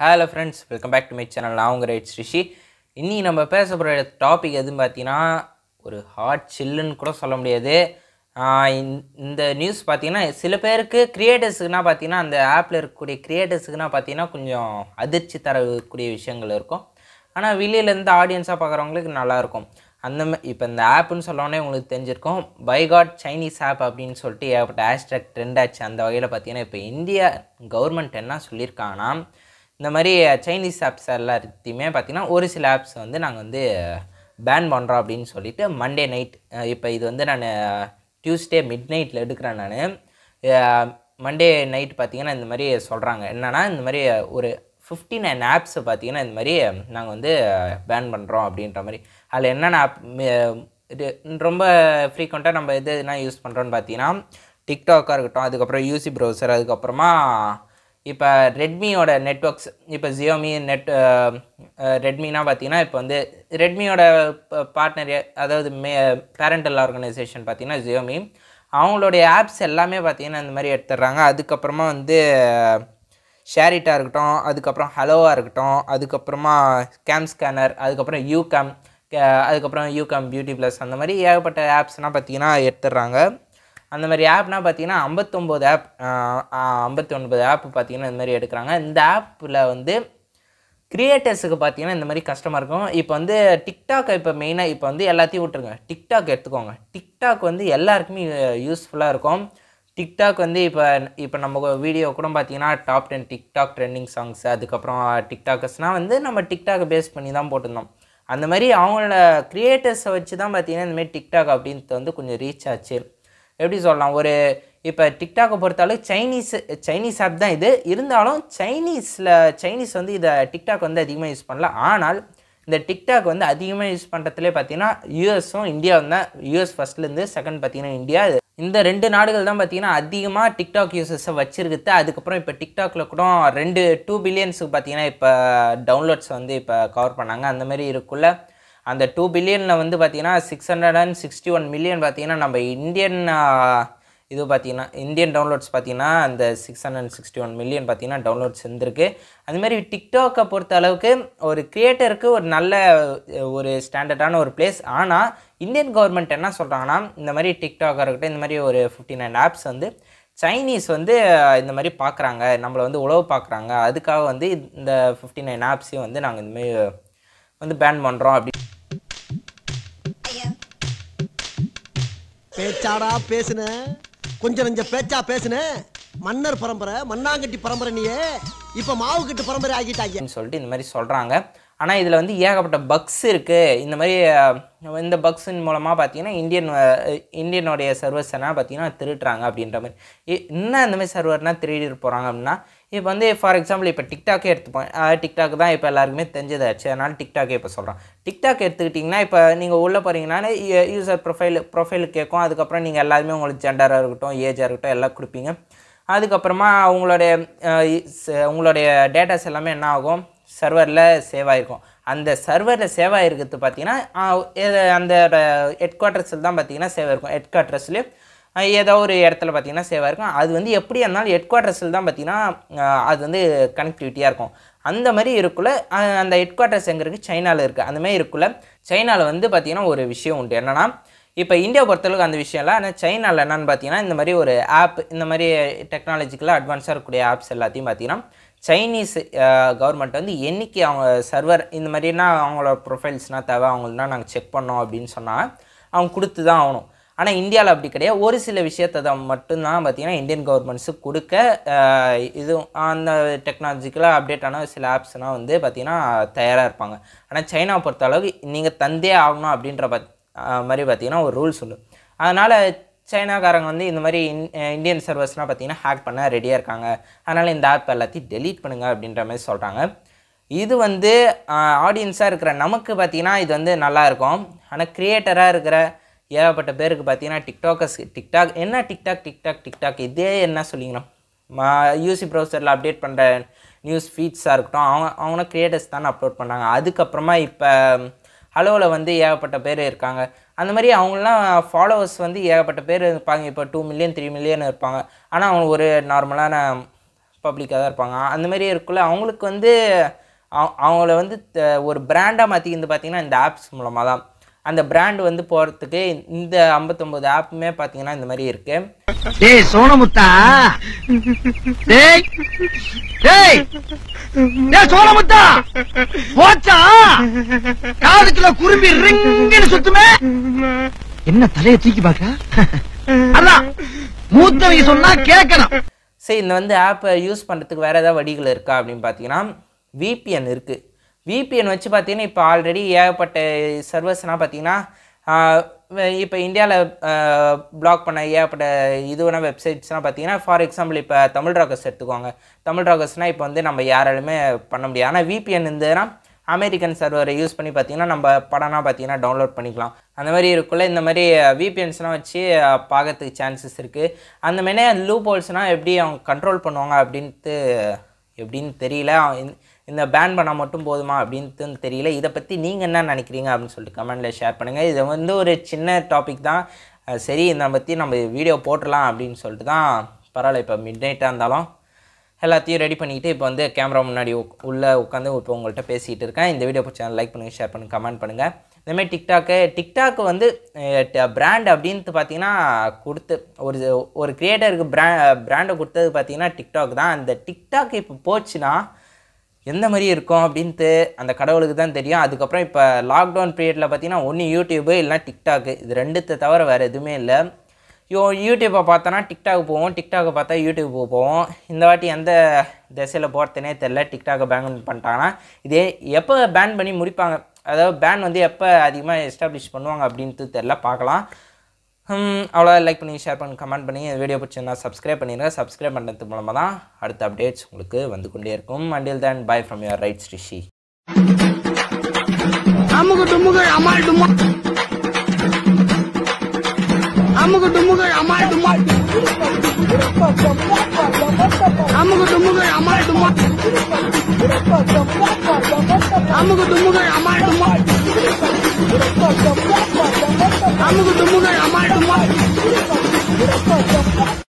Hello friends, welcome back to my channel. நான் உங்கள் right ரிஷி. இன்னைக்கு நம்ம பேச போகிற டாபிக் எதுன்னு பார்த்தீங்கன்னா, ஒரு ஹாட் சில்லுன்னு கூட சொல்ல முடியாது. இந்த நியூஸ் பார்த்தீங்கன்னா, சில பேருக்கு கிரியேட்டர்ஸுக்குனா பார்த்தீங்கன்னா, அந்த ஆப்பில் இருக்கக்கூடிய கிரியேட்டர்ஸுக்குனா பார்த்தீங்கன்னா கொஞ்சம் அதிர்ச்சி தரக்கூடிய விஷயங்கள் இருக்கும். ஆனால் வெளியிலேருந்து ஆடியன்ஸாக பார்க்குறவங்களுக்கு நல்லாயிருக்கும். இப்போ இந்த ஆப்புன்னு சொல்லோடனே உங்களுக்கு தெரிஞ்சிருக்கும், பை காட் சைனீஸ் ஆப் அப்படின்னு சொல்லிட்டு ஏகப்பட்ட ஹேஷ்டேக் ட்ரெண்ட் ஆச்சு. அந்த வகையில் பார்த்தீங்கன்னா, இப்போ இந்தியா கவர்மெண்ட் என்ன சொல்லியிருக்காங்கன்னா, இந்த மாதிரி சைனீஸ் ஆப்ஸ் எல்லாத்தையுமே பார்த்திங்கன்னா ஒரு சில ஆப்ஸ் வந்து நாங்கள் வந்து பேன் பண்ணுறோம் அப்படின்னு சொல்லிட்டு மண்டே நைட், இப்போ இது வந்து நான் டியூஸ்டே மிட் நைட்டில் எடுக்கிறேன். நான் மண்டே நைட் பார்த்திங்கன்னா இந்த மாதிரி சொல்கிறாங்க. என்னென்னா இந்த மாதிரி ஒரு 59 ஆப்ஸை பார்த்திங்கன்னா இந்த மாதிரி நாங்கள் வந்து பேன் பண்ணுறோம் அப்படின்ற மாதிரி. அதில் என்னென்ன ஆப் இது ரொம்ப ஃப்ரீக்வெண்ட்டாக நம்ம எதுனா யூஸ் பண்ணுறோன்னு பார்த்தீங்கன்னா, டிக்டாக்காக இருக்கட்டும், அதுக்கப்புறம் யூசி ப்ரௌசர், அதுக்கப்புறமா இப்போ ரெட்மியோட நெட்ஒர்க்ஸ், இப்போ ஜியோமி ரெட்மினா பார்த்தீங்கன்னா இப்போ வந்து ரெட்மியோட பார்ட்னர், அதாவது பேரண்டல் ஆர்கனைசேஷன் பார்த்தீங்கன்னா ஜியோமி, அவங்களுடைய ஆப்ஸ் எல்லாமே பார்த்தீங்கன்னா இந்த மாதிரி எடுத்துடுறாங்க. அதுக்கப்புறமா வந்து ஷேரிட்டாக இருக்கட்டும், அதுக்கப்புறம் ஹலோவாக இருக்கட்டும், அதுக்கப்புறமா கேம் ஸ்கேனர், அதுக்கப்புறம் யூகேம், அதுக்கப்புறம் யூகேம் பியூட்டி ப்ளஸ், அந்த மாதிரி ஏகப்பட்ட ஆப்ஸ்னால் பார்த்தீங்கன்னா எடுத்துடுறாங்க. அந்த மாதிரி ஆப்னால் பார்த்தீங்கன்னா 59 ஆப் 59 ஆப் பார்த்தீங்கன்னா இந்த மாதிரி எடுக்கிறாங்க. இந்த ஆப்பில் வந்து கிரியேட்டர்ஸுக்கு பார்த்தீங்கன்னா இந்த மாதிரி கஷ்டமாக இருக்கும். இப்போ வந்து டிக்டாக், இப்போ மெயினாக இப்போ வந்து எல்லாத்தையும் விட்டுருங்க, டிக்டாக் எடுத்துக்கோங்க. டிக்டாக் வந்து எல்லாருக்குமே யூஸ்ஃபுல்லாக இருக்கும். டிக்டாக் வந்து இப்போ நம்ம வீடியோ கூட பார்த்தீங்கன்னா டாப் 10 டிக்டாக் ட்ரெண்டிங் சாங்ஸ், அதுக்கப்புறம் டிக்டாக்கர்ஸ்னால் வந்து நம்ம டிக்டாக்கை பேஸ் பண்ணி தான் போட்டிருந்தோம். அந்த மாதிரி அவங்களோட கிரியேட்டர்ஸை வச்சு தான் பார்த்தீங்கன்னா இந்தமாதிரி டிக்டாக் அப்படின்றது வந்து கொஞ்சம் ரீச் ஆச்சு. எப்படி சொல்லலாம், ஒரு இப்போ டிக்டாக்கை பொறுத்தளவு சைனீஸ் ஆப் தான் இது. இருந்தாலும் சைனீஸ் வந்து இதை டிக்டாக் வந்து அதிகமாக யூஸ் பண்ணல. ஆனால் இந்த டிக்டாக் வந்து அதிகமாக யூஸ் பண்ணுறதுலே பார்த்தீங்கன்னா யூஎஸும் இந்தியாவும் தான். யூஎஸ் ஃபஸ்ட்லேருந்து செகண்ட் பார்த்தீங்கன்னா இந்தியா. இந்த 2 நாடுகள் தான் பார்த்தீங்கன்னா அதிகமாக டிக்டாக் யூசர்ஸை வச்சுருக்குது. அதுக்கப்புறம் இப்போ டிக்டாக்கில் கூட 2 பில்லியன்ஸுக்கு பார்த்தீங்கன்னா இப்போ டவுன்லோட்ஸ் வந்து இப்போ கவர் பண்ணாங்க. அந்த மாதிரி இருக்குள்ள அந்த 2 பில்லியனில் வந்து பார்த்திங்கன்னா 661 மில்லியன் பார்த்திங்கன்னா நம்ம இது பார்த்திங்கன்னா இந்தியன் டவுன்லோட்ஸ் பார்த்திங்கன்னா அந்த 661 மில்லியன் பார்த்திங்கன்னா டவுன்லோட்ஸ் இருந்திருக்கு. அதுமாதிரி டிக்டாக்கை பொறுத்த அளவுக்கு ஒரு கிரியேட்டருக்கு ஒரு நல்ல ஒரு ஸ்டாண்டர்டான ஒரு பிளேஸ். ஆனால் இந்தியன் கவர்மெண்ட் என்ன சொல்கிறாங்கன்னா, இந்த மாதிரி டிக்டாக்காக இருக்கட்டும், இந்த மாதிரி ஒரு 59 ஆப்ஸ் வந்து சைனீஸ் வந்து இந்த மாதிரி பார்க்குறாங்க, நம்மளை வந்து உளவு பார்க்குறாங்க. அதுக்காக வந்து இந்த 59 ஆப்ஸையும் வந்து நாங்கள் இந்தமாதிரி வந்து பேன் பண்ணுறோம் அப்படி. பேச்சாடா பேசுன, கொஞ்சம் நெஞ்ச பேச்சா பேசுன. மன்னர் பரம்பரை, மண்ணாங்கட்டி பரம்பரை, நீயே இப்ப மாவு கட்டு பரம்பரை ஆகிட்டாங்க சொல்லிட்டு இந்த மாதிரி சொல்கிறாங்க. ஆனால் இதில் வந்து ஏகப்பட்ட பக்ஸ் இருக்குது. இந்த மாதிரி இந்த பக்ஸின் மூலமாக பார்த்தீங்கன்னா இந்தியனுடைய சர்வர்ஸ் என்ன பார்த்தீங்கன்னா திருட்டுறாங்க அப்படின்ற மாதிரி. என்ன இந்த மாதிரி சர்வர்னால் திருடிட்டு போகிறாங்க அப்படின்னா, இப்போ வந்து ஃபார் எக்ஸாம்பிள் இப்போ டிக்டாக்கே எடுத்துப்போம். டிக்டாக் தான் இப்போ எல்லாருக்குமே தெரிஞ்சதாச்சு, அதனால் டிக்டாக்கே இப்போ சொல்கிறோம். டிக்டாக் எடுத்துக்கிட்டிங்கன்னா இப்போ நீங்கள் உள்ளே போகிறீங்கன்னா யூசர் ப்ரொஃபைல் கேட்கும். அதுக்கப்புறம் நீங்கள் எல்லாருமே உங்களுக்கு ஜெண்டராக இருக்கட்டும், ஏஜாக இருக்கட்டும் எல்லாம் கொடுப்பீங்க. அதுக்கப்புறமா உங்களுடைய டேட்டாஸ் எல்லாமே என்ன ஆகும், சர்வரில் சேவ் ஆகிருக்கும். அந்த சர்வரில் சேவ் ஆகிருக்கிறது பார்த்தீங்கன்னா அந்த ஹெட் குவார்ட்டர்ஸில் தான் பார்த்தீங்கன்னா சேவ் ஆகிருக்கும். ஹெட் குவார்ட்டர்ஸ்லேயும் ஏதோ ஒரு இடத்துல பார்த்தீங்கன்னா சேவ் ஆகிருக்கும். அது வந்து எப்படி இருந்தாலும் ஹெட் குவார்ட்டர்ஸில் தான் பார்த்தீங்கன்னா அது வந்து கனெக்டிவிட்டியாக இருக்கும். அந்த மாதிரி இருக்குள்ள அந்த ஹெட் குவார்ட்டர்ஸ் எங்கே இருக்குது, சைனாவில் இருக்குது. அந்தமாதிரி இருக்குள்ள சைனாவில் வந்து பார்த்திங்கன்னா ஒரு விஷயம் உண்டு. என்னென்னா, இப்போ இந்தியா பொறுத்தளவுக்கு அந்த விஷயம் இல்லை. ஆனால் சைனாவில் என்னென்னு பார்த்தீங்கன்னா இந்த மாதிரி ஒரு ஆப், இந்த மாதிரி டெக்னாலஜிக்கலாக அட்வான்ஸாக இருக்கக்கூடிய ஆப்ஸ் எல்லாத்தையும் பார்த்தீங்கன்னா சைனீஸ் கவர்மெண்ட் வந்து என்றைக்கு அவங்க சர்வர் இந்த மாதிரினா அவங்களோட ப்ரொஃபைல்ஸ்னால் தேவை, அவங்களா நாங்கள் செக் பண்ணோம் அப்படின்னு சொன்னால் அவங்க கொடுத்து தான் ஆகணும். ஆனால் இந்தியாவில் அப்படி கிடையாது. ஒரு சில விஷயத்தை தான் மட்டும்தான் பார்த்திங்கன்னா இந்தியன் கவர்மெண்ட்ஸுக்கு கொடுக்க இது அந்த டெக்னாலஜிக்கலாக அப்டேட்டான சில ஆப்ஸ்னால் வந்து பார்த்திங்கன்னா தயாராக இருப்பாங்க. ஆனால் சைனாவை பொறுத்த அளவுக்கு நீங்கள் தந்தே ஆகணும் அப்படின்ற மாதிரி பார்த்திங்கன்னா ஒரு ரூல்ஸ் உண்டு. அதனால் சைனாக்காரங்க வந்து இந்த மாதிரி இந்தியன் சர்வர்ஸ்னால் பார்த்திங்கன்னா ஹேக் பண்ண ரெடியாக இருக்காங்க. அதனால் இந்த ஆப் எல்லாத்தையும் டெலீட் பண்ணுங்கள் அப்படின்ற மாதிரி சொல்கிறாங்க. இது வந்து ஆடியன்ஸாக இருக்கிற நமக்கு பார்த்திங்கன்னா இது வந்து நல்லாயிருக்கும். ஆனால் க்ரியேட்டராக இருக்கிற ஏகப்பட்ட பேருக்கு பார்த்தீங்கன்னா டிக்டாக் என்ன டிக்டாக் இதே என்ன சொல்லிங்கண்ணா, யூசி ப்ரௌசரில் அப்டேட் பண்ணுற நியூஸ் ஃபீட்ஸாக இருக்கட்டும், அவங்க கிரியேட்டர்ஸ் தானே அப்லோட் பண்ணாங்க. அதுக்கப்புறமா இப்போ ஹலோவில் வந்து ஏகப்பட்ட பேர் இருக்காங்க. அந்த மாதிரி அவங்களாம் ஃபாலோவர்ஸ் வந்து ஏகப்பட்ட பேர் இருப்பாங்க. இப்போ 2 மில்லியன் 3 மில்லியன் இருப்பாங்க. ஆனால் அவங்க ஒரு நார்மலான பப்ளிக்காக தான் இருப்பாங்க. அந்த மாதிரி இருக்குள்ள அவங்களுக்கு வந்து அவங்கள வந்து ஒரு பிராண்டாக மாற்றிக்கிது பார்த்தீங்கன்னா இந்த ஆப்ஸ் மூலமாக தான். அந்த பிராண்ட் வந்து போகிறதுக்கு இந்த 59 ஆப்புமே பார்த்தீங்கன்னா இந்த மாதிரி இருக்குது. டேய் சோனமுத்தா, டேய் டேய் டேய் சோனமுத்தா, போச்சா காதுக்குள்ள குரும்பி ரிங்குன்னு சுத்துமே. என்ன தலையை தூக்கி பாக்க? அதான் மூத்தவங்க சொன்னா கேட்கணும். சரி, இந்த வந்து ஆப்பை யூஸ் பண்ணுறதுக்கு வேறு ஏதாவது வழிகள் இருக்கா அப்படின்னு பார்த்தீங்கன்னா VPN இருக்குது. VPN வச்சு பார்த்தீங்கன்னா இப்போ ஆல்ரெடி ஏகப்பட்ட சர்வர்ஸ்னால் பார்த்தீங்கன்னா இப்போ இந்தியாவில் பிளாக் பண்ண ஏகப்பட்ட இதுவான வெப்சைட்ஸ்னால் பார்த்தீங்கன்னா ஃபார் எக்ஸாம்பிள் இப்போ தமிழ் ராக்கர்ஸ் எடுத்துக்கோங்க. தமிழ் ராக்கர்ஸ்னால் இப்போ வந்து நம்ம யாராலுமே பண்ண முடியாது. ஆனால் VPN இருந்ததுன்னா அமெரிக்கன் சர்வரை யூஸ் பண்ணி பார்த்தீங்கன்னா நம்ம படம்னா பார்த்தீங்கன்னா டவுன்லோட் பண்ணிக்கலாம். அந்த மாதிரி இருக்குள்ள இந்த மாதிரி VPNஸ்லாம் வச்சு பார்க்கறதுக்கு சான்சஸ் இருக்குது. அந்த மாதிரி லூப் ஹோல்ஸ்னால் எப்படி அவங்க கண்ட்ரோல் பண்ணுவாங்க எப்படின்னு தெரியல. இந்த பேன் பண்ணால் மட்டும் போதுமா அப்படின்ட்டு தெரியல. இதை பற்றி நீங்கள் என்ன நினைக்கிறீங்க அப்படின்னு சொல்லிட்டு கமெண்ட்டில் ஷேர் பண்ணுங்கள். இது வந்து ஒரு சின்ன டாபிக் தான். சரி, இதை பற்றி நம்ம வீடியோ போட்டுடலாம் அப்படின்னு சொல்லிட்டு தான். பரவாயில்ல, இப்போ மிட் நைட்டாக இருந்தாலும் எல்லாத்தையும் ரெடி பண்ணிக்கிட்டு இப்போ வந்து கேமரா முன்னாடி உள்ளே உட்காந்து இப்போ உங்கள்கிட்ட பேசிகிட்டு இருக்கேன். இந்த வீடியோ சேனல் லைக் பண்ணுங்கள், ஷேர் பண்ணுங்கள், கமெண்ட் பண்ணுங்கள். இந்தமாதிரி டிக்டாக்கு வந்து பிராண்ட் அப்படின்ட்டு பார்த்தீங்கன்னா கொடுத்து ஒரு கிரியேட்டருக்கு பிராண்டை கொடுத்தது பார்த்தீங்கன்னா டிக்டாக் தான். அந்த டிக்டாக் இப்போ போச்சுன்னா எந்த மாதிரி இருக்கும் அப்படின்ட்டு அந்த கடவுளுக்கு தான் தெரியும். அதுக்கப்புறம் இப்போ லாக்டவுன் பீரியடில் பார்த்தீங்கன்னா ஒன்று யூடியூபு இல்லைனா டிக்டாக்கு, இது ரெண்டுத்தை தவிர வேறு எதுவுமே இல்லை. யூடியூப்பை பார்த்தோன்னா டிக்டாக் போவோம், டிக்டாக்கை பார்த்தா யூடியூப் போவோம். இந்த வாட்டி எந்த திசையில் போகிறதுனே தெரில. டிக்டாக்கை பேன் பண்ணிட்டாங்கன்னா இதே எப்போ பேன் பண்ணி முடிப்பாங்க, அதாவது பேன் வந்து எப்போ அதிகமாக எஸ்டாப்ளிஷ் பண்ணுவாங்க அப்படின்ட்டு தெரில, பார்க்கலாம். அவ்வளோ லைக் பண்ணி ஷேர் பண்ணி கமெண்ட் பண்ணி வீடியோ பிடிச்சிருந்தா சப்ஸ்கிரைப் பண்ணிடுங்க. சப்ஸ்கிரைப் பண்ணுறது மூலமாக தான் அடுத்த அப்டேட்ஸ் உங்களுக்கு வந்து கொண்டே இருக்கும். Until then bye from your rights Rishi. அமுகு டுமுகு அமால் டுமா, அமுகு டுமுகு அமால் டுமா, அமுகு டுமுகு அமால் டுமா, அமுகு டுமுகு அமால் டுமா, அமுகு டுமுகு அமால் டுமா.